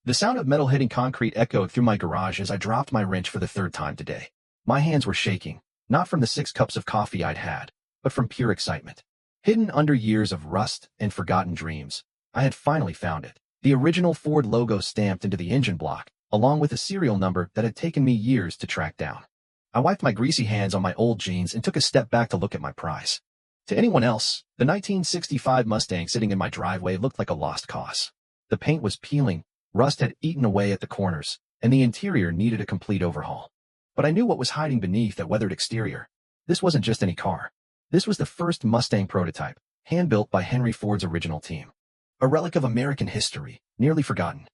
The sound of metal hitting concrete echoed through my garage as I dropped my wrench for the third time today. My hands were shaking, not from the 6 cups of coffee I'd had, but from pure excitement. Hidden under years of rust and forgotten dreams, I had finally found it. The original Ford logo stamped into the engine block, along with a serial number that had taken me years to track down. I wiped my greasy hands on my old jeans and took a step back to look at my prize. To anyone else, the 1965 Mustang sitting in my driveway looked like a lost cause. The paint was peeling, rust had eaten away at the corners, and the interior needed a complete overhaul. But I knew what was hiding beneath that weathered exterior. This wasn't just any car. This was the first Mustang prototype, hand-built by Henry Ford's original team. A relic of American history, nearly forgotten.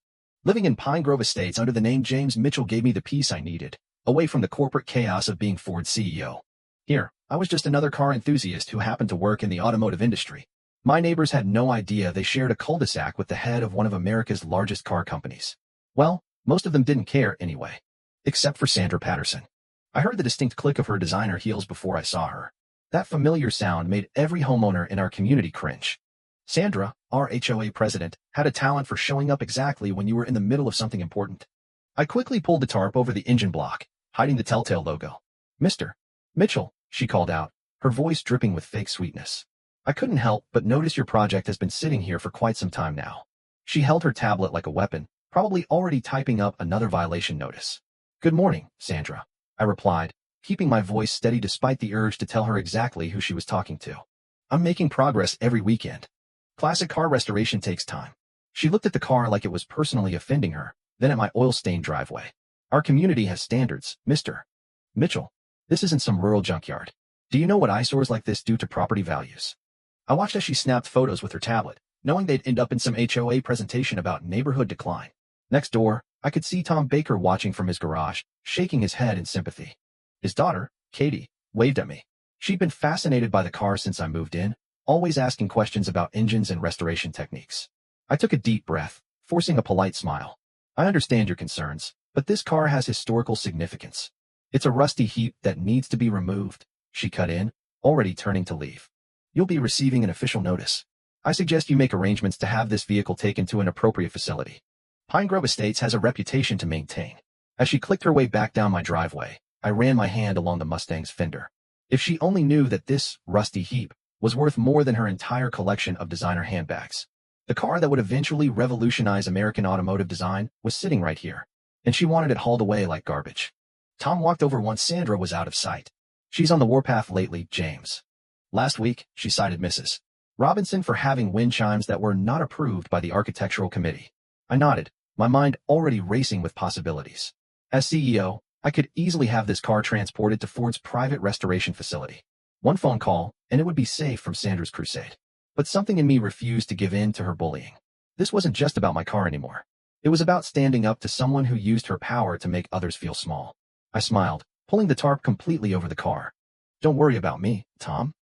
Living in Pine Grove Estates under the name James Mitchell gave me the peace I needed, away from the corporate chaos of being Ford's CEO. Here, I was just another car enthusiast who happened to work in the automotive industry. My neighbors had no idea they shared a cul-de-sac with the head of one of America's largest car companies. Well, most of them didn't care anyway. Except for Sandra Patterson. I heard the distinct click of her designer heels before I saw her. That familiar sound made every homeowner in our community cringe. Sandra, our HOA president, had a talent for showing up exactly when you were in the middle of something important. I quickly pulled the tarp over the engine block, hiding the telltale logo. "Mr. Mitchell," she called out, her voice dripping with fake sweetness. "I couldn't help but notice your project has been sitting here for quite some time now." She held her tablet like a weapon, probably already typing up another violation notice. "Good morning, Sandra," I replied, keeping my voice steady despite the urge to tell her exactly who she was talking to. "I'm making progress every weekend. Classic car restoration takes time." She looked at the car like it was personally offending her, then at my oil-stained driveway. "Our community has standards, Mr. Mitchell. This isn't some rural junkyard. Do you know what eyesores like this do to property values?" I watched as she snapped photos with her tablet, knowing they'd end up in some HOA presentation about neighborhood decline. Next door, I could see Tom Baker watching from his garage, shaking his head in sympathy. His daughter, Katie, waved at me. She'd been fascinated by the car since I moved in, always asking questions about engines and restoration techniques. I took a deep breath, forcing a polite smile. "I understand your concerns, but this car has historical significance. It's a rusty heap that needs to be removed," she cut in, already turning to leave. "You'll be receiving an official notice. I suggest you make arrangements to have this vehicle taken to an appropriate facility. Pine Grove Estates has a reputation to maintain." As she clicked her way back down my driveway, I ran my hand along the Mustang's fender. If she only knew that this rusty heap was worth more than her entire collection of designer handbags. The car that would eventually revolutionize American automotive design was sitting right here, and she wanted it hauled away like garbage. Tom walked over once Sandra was out of sight. "She's on the warpath lately, James." Last week, she cited Mrs. Robinson for having wind chimes that were not approved by the architectural committee. I nodded, my mind already racing with possibilities. As CEO, I could easily have this car transported to Ford's private restoration facility. One phone call, and it would be safe from Sandra's crusade. But something in me refused to give in to her bullying. This wasn't just about my car anymore. It was about standing up to someone who used her power to make others feel small. I smiled, pulling the tarp completely over the car. "Don't worry about me, Tom.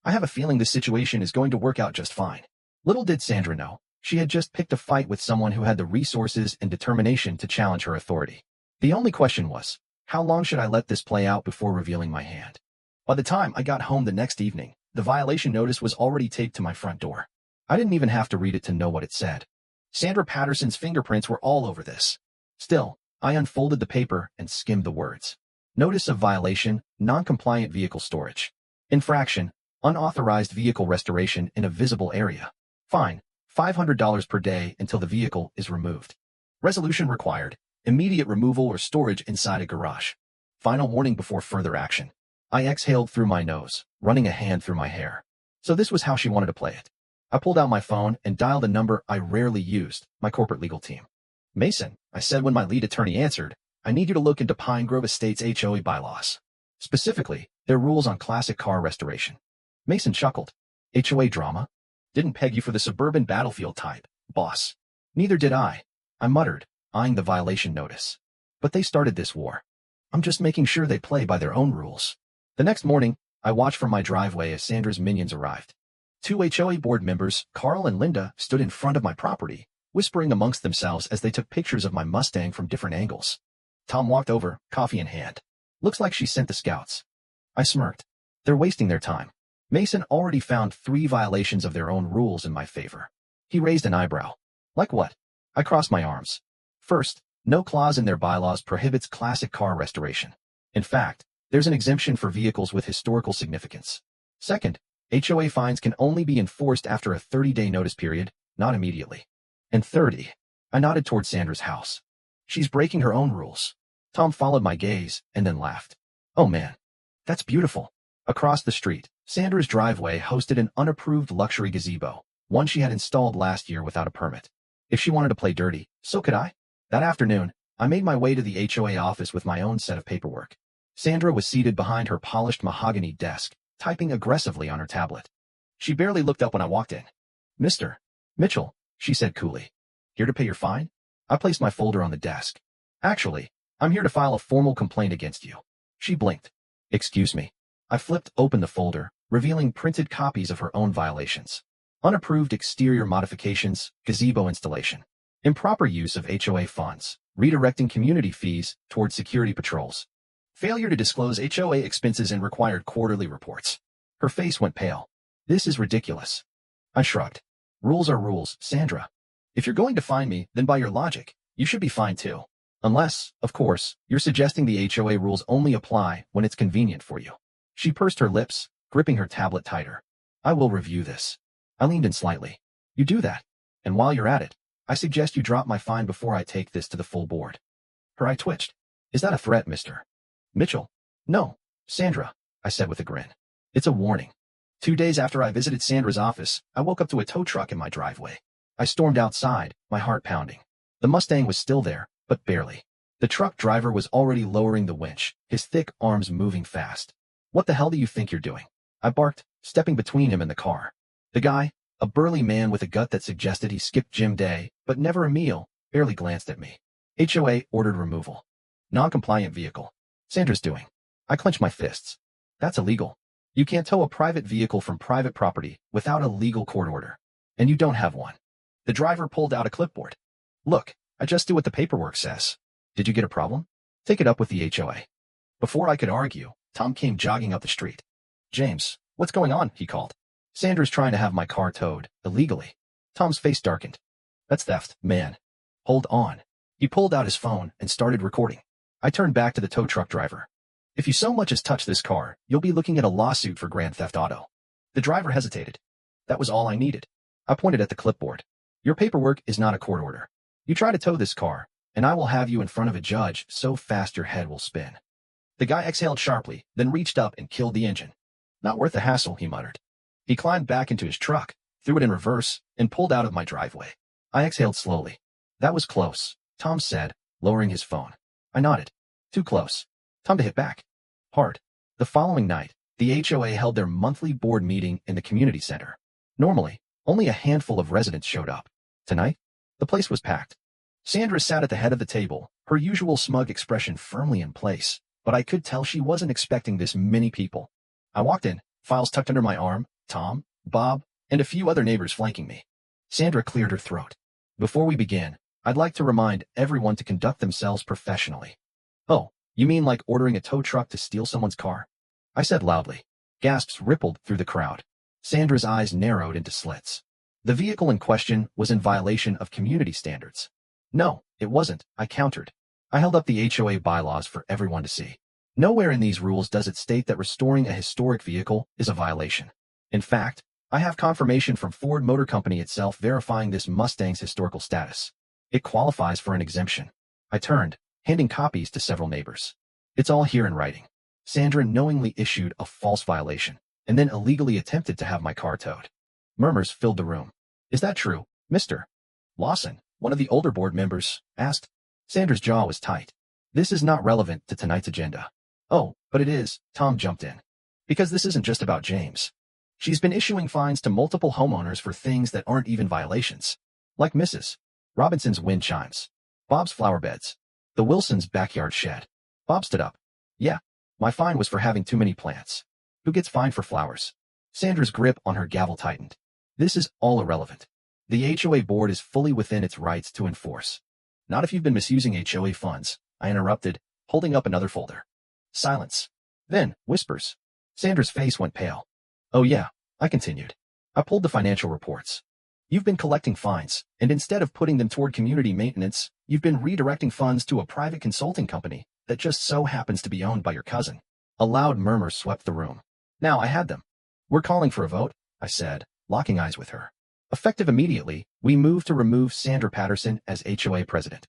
I have a feeling this situation is going to work out just fine." Little did Sandra know, she had just picked a fight with someone who had the resources and determination to challenge her authority. The only question was, how long should I let this play out before revealing my hand? By the time I got home the next evening, the violation notice was already taped to my front door. I didn't even have to read it to know what it said. Sandra Patterson's fingerprints were all over this. Still, I unfolded the paper and skimmed the words. Notice of violation, non-compliant vehicle storage. Infraction, unauthorized vehicle restoration in a visible area. Fine, $500 per day until the vehicle is removed. Resolution required, immediate removal or storage inside a garage. Final warning before further action. I exhaled through my nose, running a hand through my hair. So this was how she wanted to play it. I pulled out my phone and dialed a number I rarely used, my corporate legal team. "Mason," I said when my lead attorney answered, "I need you to look into Pine Grove Estates HOA bylaws. Specifically, their rules on classic car restoration." Mason chuckled. "HOA drama? Didn't peg you for the suburban battlefield type, boss." "Neither did I," I muttered, eyeing the violation notice. "But they started this war. I'm just making sure they play by their own rules." The next morning, I watched from my driveway as Sandra's minions arrived. 2 HOA board members, Carl and Linda, stood in front of my property, whispering amongst themselves as they took pictures of my Mustang from different angles. Tom walked over, coffee in hand. "Looks like she sent the scouts." I smirked. They're wasting their time. Mason already found 3 violations of their own rules in my favor. He raised an eyebrow. "Like what?" I crossed my arms. First, no clause in their bylaws prohibits classic car restoration. In fact, there's an exemption for vehicles with historical significance. Second, HOA fines can only be enforced after a 30-day notice period, not immediately. And third, I nodded toward Sandra's house. She's breaking her own rules. Tom followed my gaze and then laughed. Oh man, that's beautiful. Across the street, Sandra's driveway hosted an unapproved luxury gazebo, one she had installed last year without a permit. If she wanted to play dirty, so could I. That afternoon, I made my way to the HOA office with my own set of paperwork. Sandra was seated behind her polished mahogany desk, typing aggressively on her tablet. She barely looked up when I walked in. Mr. Mitchell, she said coolly. Here to pay your fine? I placed my folder on the desk. Actually, I'm here to file a formal complaint against you. She blinked. Excuse me. I flipped open the folder, revealing printed copies of her own violations. Unapproved exterior modifications, gazebo installation. Improper use of HOA funds, redirecting community fees toward security patrols. Failure to disclose HOA expenses in required quarterly reports. Her face went pale. This is ridiculous. I shrugged. Rules are rules, Sandra. If you're going to fine me, then by your logic, you should be fined too. Unless, of course, you're suggesting the HOA rules only apply when it's convenient for you. She pursed her lips, gripping her tablet tighter. I will review this. I leaned in slightly. You do that. And while you're at it, I suggest you drop my fine before I take this to the full board. Her eye twitched. Is that a threat, Mr. Mitchell? No, Sandra, I said with a grin. It's a warning. 2 days after I visited Sandra's office, I woke up to a tow truck in my driveway. I stormed outside, my heart pounding. The Mustang was still there, but barely. The truck driver was already lowering the winch, his thick arms moving fast. What the hell do you think you're doing? I barked, stepping between him and the car. The guy, a burly man with a gut that suggested he skipped gym day, but never a meal, barely glanced at me. HOA ordered removal. Non-compliant vehicle. Sandra's doing. I clenched my fists. That's illegal. You can't tow a private vehicle from private property without a legal court order. And you don't have one. The driver pulled out a clipboard. Look, I just do what the paperwork says. Did you get a problem? Take it up with the HOA. Before I could argue, Tom came jogging up the street. James, what's going on? He called. Sandra's trying to have my car towed, illegally. Tom's face darkened. That's theft, man. Hold on. He pulled out his phone and started recording. I turned back to the tow truck driver. If you so much as touch this car, you'll be looking at a lawsuit for grand theft auto. The driver hesitated. That was all I needed. I pointed at the clipboard. Your paperwork is not a court order. You try to tow this car, and I will have you in front of a judge so fast your head will spin. The guy exhaled sharply, then reached up and killed the engine. Not worth the hassle, he muttered. He climbed back into his truck, threw it in reverse, and pulled out of my driveway. I exhaled slowly. That was close, Tom said, lowering his phone. I nodded. Too close. Time to hit back. Hard. The following night, the HOA held their monthly board meeting in the community center. Normally, only a handful of residents showed up. Tonight, the place was packed. Sandra sat at the head of the table, her usual smug expression firmly in place, but I could tell she wasn't expecting this many people. I walked in, files tucked under my arm, Tom, Bob, and a few other neighbors flanking me. Sandra cleared her throat. Before we begin, I'd like to remind everyone to conduct themselves professionally. Oh, you mean like ordering a tow truck to steal someone's car? I said loudly. Gasps rippled through the crowd. Sandra's eyes narrowed into slits. The vehicle in question was in violation of community standards. No, it wasn't, I countered. I held up the HOA bylaws for everyone to see. Nowhere in these rules does it state that restoring a historic vehicle is a violation. In fact, I have confirmation from Ford Motor Company itself verifying this Mustang's historical status. It qualifies for an exemption. I turned, handing copies to several neighbors. It's all here in writing. Sandra knowingly issued a false violation, and then illegally attempted to have my car towed. Murmurs filled the room. Is that true, Mr. Lawson? One of the older board members asked. Sandra's jaw was tight. This is not relevant to tonight's agenda. Oh, but it is, Tom jumped in. Because this isn't just about James. She's been issuing fines to multiple homeowners for things that aren't even violations. Like Mrs. Robinson's wind chimes. Bob's flower beds. The Wilsons' backyard shed. Bob stood up. Yeah, my fine was for having too many plants. Who gets fined for flowers? Sandra's grip on her gavel tightened. This is all irrelevant. The HOA board is fully within its rights to enforce. Not if you've been misusing HOA funds, I interrupted, holding up another folder. Silence. Then, whispers. Sandra's face went pale. Oh yeah, I continued. I pulled the financial reports. You've been collecting fines, and instead of putting them toward community maintenance, you've been redirecting funds to a private consulting company that just so happens to be owned by your cousin. A loud murmur swept the room. Now I had them. We're calling for a vote, I said, locking eyes with her. Effective immediately, we moved to remove Sandra Patterson as HOA president.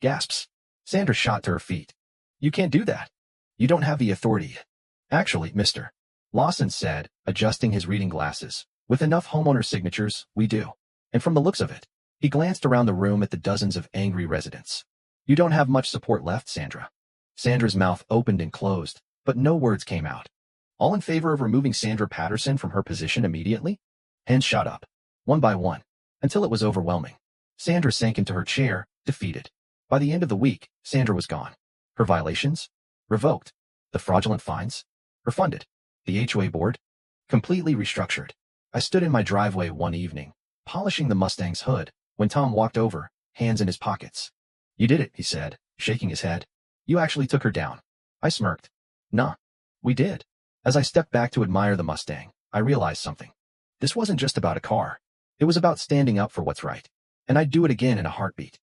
Gasps. Sandra shot to her feet. You can't do that. You don't have the authority. Actually, Mr. Lawson said, adjusting his reading glasses. With enough homeowner signatures, we do. And from the looks of it, he glanced around the room at the dozens of angry residents. You don't have much support left, Sandra. Sandra's mouth opened and closed, but no words came out. All in favor of removing Sandra Patterson from her position immediately? Hands shot up, one by one, until it was overwhelming. Sandra sank into her chair, defeated. By the end of the week, Sandra was gone. Her violations? Revoked. The fraudulent fines? Refunded. The HOA board? Completely restructured. I stood in my driveway one evening, polishing the Mustang's hood, when Tom walked over, hands in his pockets. You did it, he said, shaking his head. You actually took her down. I smirked. Nah, we did. As I stepped back to admire the Mustang, I realized something. This wasn't just about a car. It was about standing up for what's right. And I'd do it again in a heartbeat.